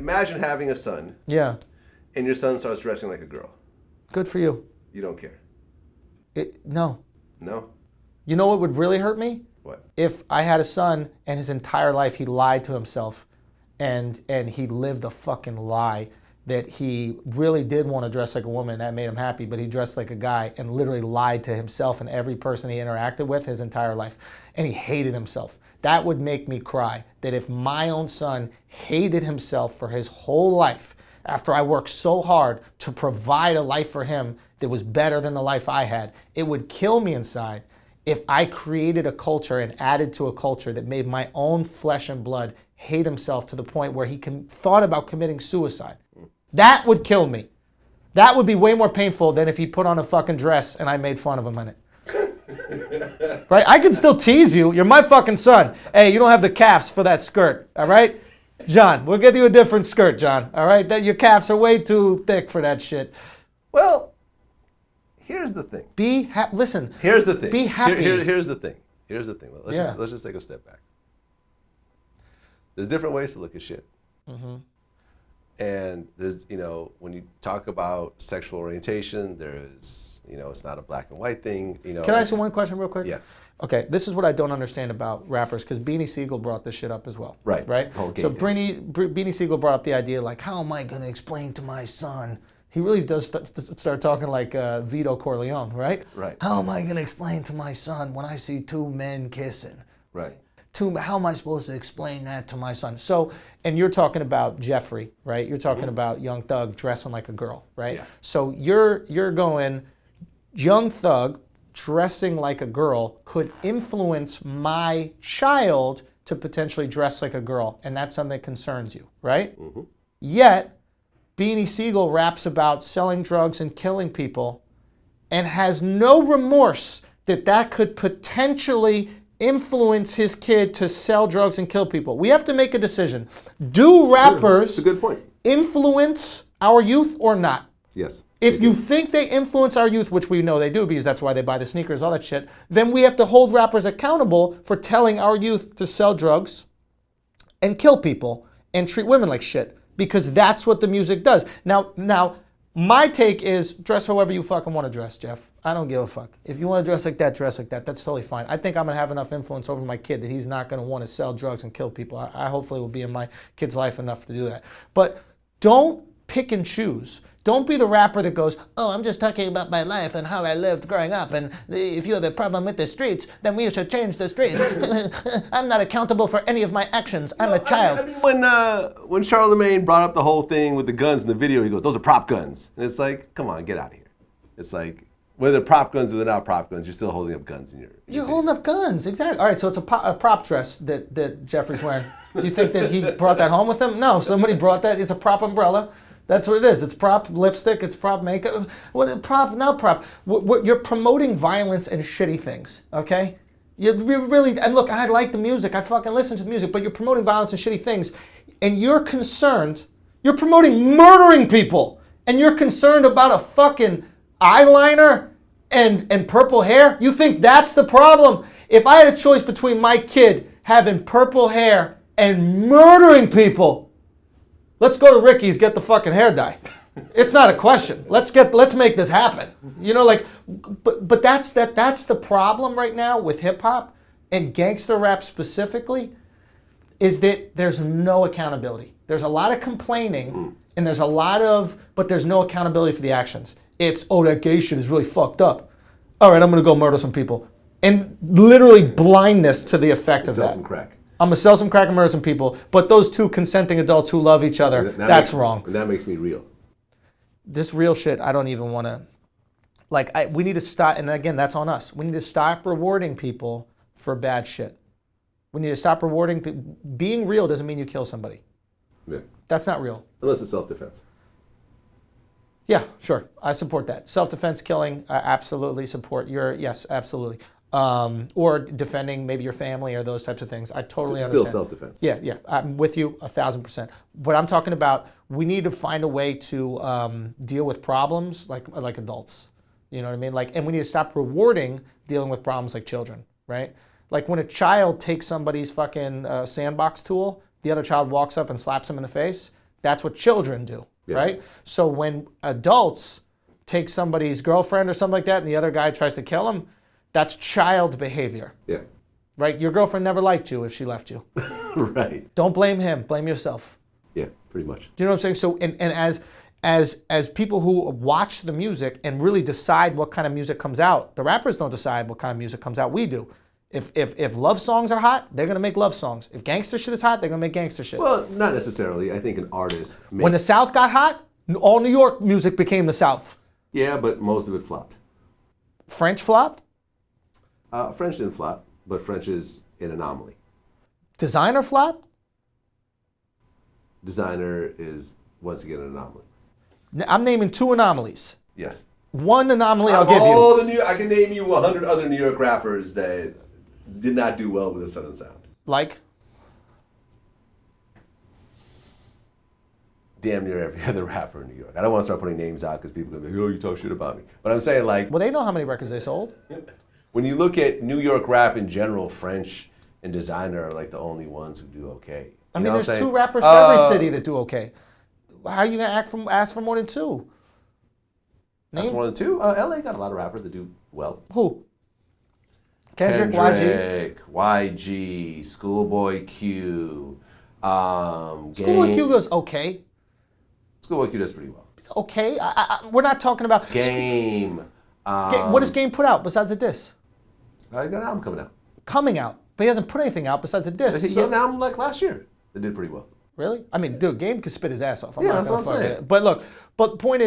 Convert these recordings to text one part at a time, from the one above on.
imagine having a son. Yeah. And your son starts dressing like a girl. Good for you. You don't care. No. No? You know what would really hurt me? What? If I had a son and his entire life he lied to himself and he lived a fucking lie that he really did want to dress like a woman, that made him happy, but he dressed like a guy and literally lied to himself and every person he interacted with his entire life. And he hated himself. That would make me cry. That if my own son hated himself for his whole life, after I worked so hard to provide a life for him that was better than the life I had, it would kill me inside if I created a culture and added to a culture that made my own flesh and blood hate himself to the point where he thought about committing suicide. That would kill me. That would be way more painful than if he put on a fucking dress and I made fun of him in it. Right? I can still tease you. You're my fucking son. Hey, you don't have the calves for that skirt, all right? John, we'll get you a different skirt, John, all right? Your calves are way too thick for that shit. Well, here's the thing. Listen. Here's the thing. Be happy. Here's the thing. Here's the thing. Let's just take a step back. There's different ways to look at shit. Mm-hmm. And there's, when you talk about sexual orientation, there's, it's not a black and white thing. Can I ask you one question real quick? Yeah. Okay, this is what I don't understand about rappers, because Beanie Sigel brought this shit up as well. Right. Okay. So Beanie Sigel brought up the idea, like, how am I going to explain to my son? He really does start talking like Vito Corleone, right? Right. How am I going to explain to my son when I see two men kissing? Right. How am I supposed to explain that to my son? So, and you're talking about Jeffrey, right? You're talking about Young Thug dressing like a girl, right? Yeah. So you're going, Young Thug dressing like a girl could influence my child to potentially dress like a girl, and that's something that concerns you, right? Mm-hmm. Yet, Beanie Sigel raps about selling drugs and killing people and has no remorse that could potentially influence his kid to sell drugs and kill people. We have to make a decision. Do rappers That's a good point. influence our youth or not? Yes. If you think they influence our youth, which we know they do because that's why they buy the sneakers, all that shit, then we have to hold rappers accountable for telling our youth to sell drugs and kill people and treat women like shit, because that's what the music does. Now, my take is dress however you fucking want to dress, Jeff. I don't give a fuck. If you want to dress like that, dress like that. That's totally fine. I think I'm going to have enough influence over my kid that he's not going to want to sell drugs and kill people. I hopefully will be in my kid's life enough to do that. But don't pick and choose. Don't be the rapper that goes, oh, I'm just talking about my life and how I lived growing up, and if you have a problem with the streets, then we should change the streets. I'm not accountable for any of my actions. I'm a child. I mean, when Charlemagne brought up the whole thing with the guns in the video, he goes, those are prop guns. And it's like, come on, get out of here. It's like, whether they're prop guns or they're not prop guns, you're still holding up guns in your You're holding up guns, exactly. All right, so it's a prop dress that Jeffrey's wearing. Do you think that he brought that home with him? No, somebody brought that. It's a prop umbrella. That's what it is. It's prop lipstick. It's prop makeup. What prop? No prop. You're promoting violence and shitty things. Okay. You really, and look, I like the music. I fucking listen to the music, but you're promoting violence and shitty things, and you're concerned. You're promoting murdering people, and you're concerned about a fucking eyeliner and purple hair. You think that's the problem? If I had a choice between my kid having purple hair and murdering people, let's go to Ricky's, get the fucking hair dye. It's not a question. Let's make this happen. But that's the problem right now with hip hop and gangster rap specifically, is that there's no accountability. There's a lot of complaining and but there's no accountability for the actions. It's, oh, that gay shit is really fucked up. All right, I'm gonna go murder some people. And literally blindness to the effect of that. Sell some crack. I'm going to sell some crack and murder some people, but those two consenting adults who love each other, that's wrong. And that makes me real. This real shit, I don't even want to, we need to stop, and again, that's on us. We need to stop rewarding people for bad shit. We need to stop rewarding people. Being real doesn't mean you kill somebody. Yeah. That's not real. Unless it's self-defense. Yeah, sure. I support that. Self-defense killing, I absolutely support. Yes, absolutely. Or defending maybe your family or those types of things. I totally understand. Still self-defense. Yeah, I'm with you 1,000%. But I'm talking about, we need to find a way to deal with problems like adults. You know what I mean? And we need to stop rewarding dealing with problems like children, right? Like when a child takes somebody's fucking sandbox tool, the other child walks up and slaps him in the face. That's what children do, Yeah. right? So when adults take somebody's girlfriend or something like that and the other guy tries to kill him, that's child behavior, Yeah. right? Your girlfriend never liked you if she left you. Right. Don't blame him, blame yourself. Yeah, pretty much. Do you know what I'm saying? So, and as people who watch the music and really decide what kind of music comes out, the rappers don't decide what kind of music comes out. We do. If love songs are hot, they're gonna make love songs. If gangster shit is hot, they're gonna make gangster shit. Well, not necessarily. I think an artist. When the South got hot, all New York music became the South. Yeah, but most of it flopped. French flopped. French didn't flop, but French is an anomaly. Designer flopped. Designer is once again an anomaly. I'm naming 2 anomalies. Yes. One anomaly I'll give you. I can name you 100 other New York rappers that did not do well with a Southern sound. Like? Damn near every other rapper in New York. I don't want to start putting names out because people are going to be like, oh, you talk shit about me. But I'm saying, like, Well, they know how many records they sold. when you look at New York rap in general, French and Designer are like the only ones who do okay. I mean, there's 2 rappers for every city that do okay. How are you going to ask for more than 2? That's more than 2. LA got a lot of rappers that do well. Who? Kendrick, YG. YG, Schoolboy Q. Schoolboy Q goes okay. Schoolboy Q does pretty well. It's okay. We're not talking about Game. What does Game put out besides a diss? He got an album coming out. Coming out, but he hasn't put anything out besides a diss. He had an album like last year that did pretty well. Really? I mean, dude, Game could spit his ass off. Yeah, that's what I'm saying. But look, but the point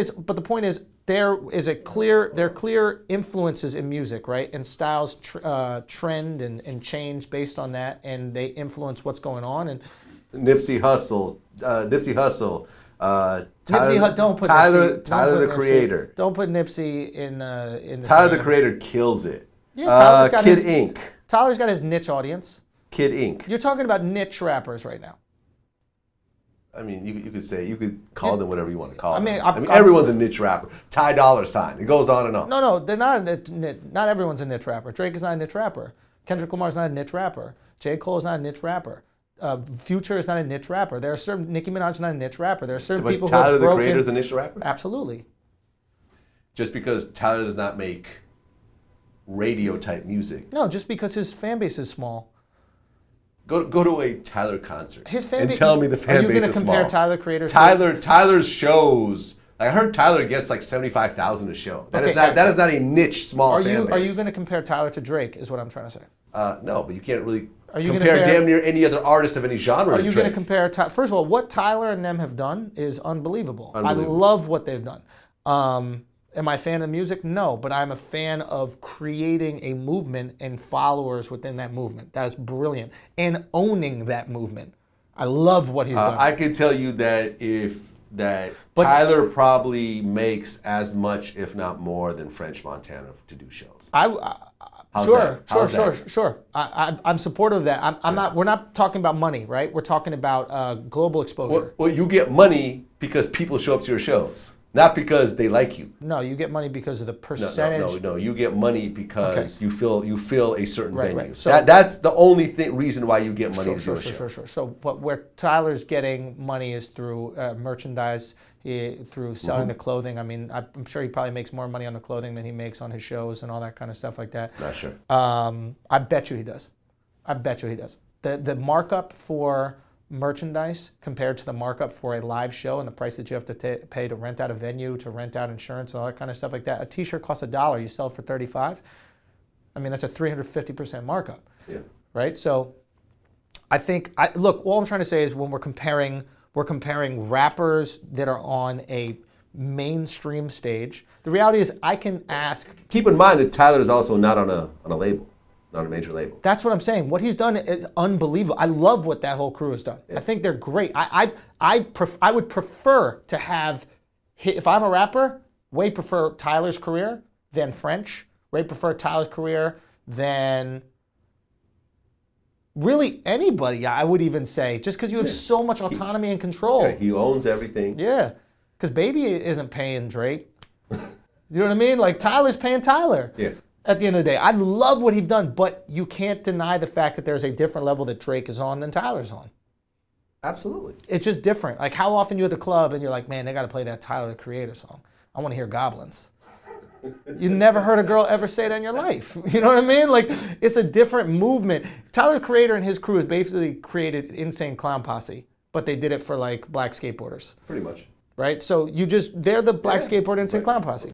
is, there are clear influences in music, right? And styles trend and change based on that, and they influence what's going on. And Nipsey Hussle. Don't put Tyler Nipsey, the Creator. Don't put Nipsey in the Tyler same. the Creator kills it. Yeah, Tyler's got Kid his, Ink. Tyler's got his niche audience. Kid Ink. You're talking about niche rappers right now. I mean, you could call them whatever you want to call them. I mean, everyone's a niche rapper. Ty Dolla $ign. It goes on and on. No, they're not. Not everyone's a niche rapper. Drake is not a niche rapper. Kendrick Lamar's not a niche rapper. J. Cole is not a niche rapper. Future is not a niche rapper. There are certain Nicki Minaj is not a niche rapper. There are certain people who Tyler have the broken. Creator is a niche rapper. Absolutely. Just because Tyler does not make radio type music. No, just because his fan base is small. Go to a Tyler concert. His fan and base. tell me the fan base is small. Are you going to compare Tyler Creator? Tyler's shows. I heard Tyler gets like 75,000 a show. That is not a niche small fan base. Are you going to compare Tyler to Drake? Is what I'm trying to say. No, but you can't really compare damn near any other artist of any genre. Are you going to compare? First of all, what Tyler and them have done is unbelievable. I love what they've done. Am I a fan of music? No, but I'm a fan of creating a movement and followers within that movement. That is brilliant. And owning that movement. I love what he's done. I can tell you that Tyler probably makes as much, if not more, than French Montana to do shows. Sure. I'm supportive of that. I'm not. We're not talking about money, right? We're talking about global exposure. Well, you get money because people show up to your shows. Not because they like you. No, you get money because of the percentage. No. You get money because you fill a certain venue. Right. So that's the only reason why you get money to do a show. Sure. So, but where Tyler's getting money is through merchandise, through selling the clothing. I mean, I'm sure he probably makes more money on the clothing than he makes on his shows and all that kind of stuff like that. Not sure. I bet you he does. The markup for merchandise compared to the markup for a live show and the price that you have to pay to rent out a venue, to rent out insurance, and all that kind of stuff like that. A t-shirt costs $1, you sell it for $35. I mean, that's a 350% markup. Yeah. Right? So I think, look, all I'm trying to say is when we're comparing rappers that are on a mainstream stage, the reality is I can ask. Keep in mind that Tyler is also not on a label. Not a major label. That's what I'm saying. What he's done is unbelievable. I love what that whole crew has done. Yeah. I think they're great. I would prefer to have, if I'm a rapper, way prefer Tyler's career than French. Way prefer Tyler's career than really anybody, I would even say, just because you have so much autonomy and control. Yeah, he owns everything. Yeah, because Baby isn't paying Drake. You know what I mean? Like Tyler's paying Tyler. Yeah. At the end of the day, I love what he's done, but you can't deny the fact that there's a different level that Drake is on than Tyler's on. Absolutely. It's just different. Like how often you're at the club and you're like, man, they got to play that Tyler the Creator song. I want to hear Goblins. You never heard a girl ever say that in your life. You know what I mean? Like it's a different movement. Tyler the Creator and his crew has basically created Insane Clown Posse, but they did it for like black skateboarders. Pretty much. Right? So they're the black skateboard Insane Clown Posse.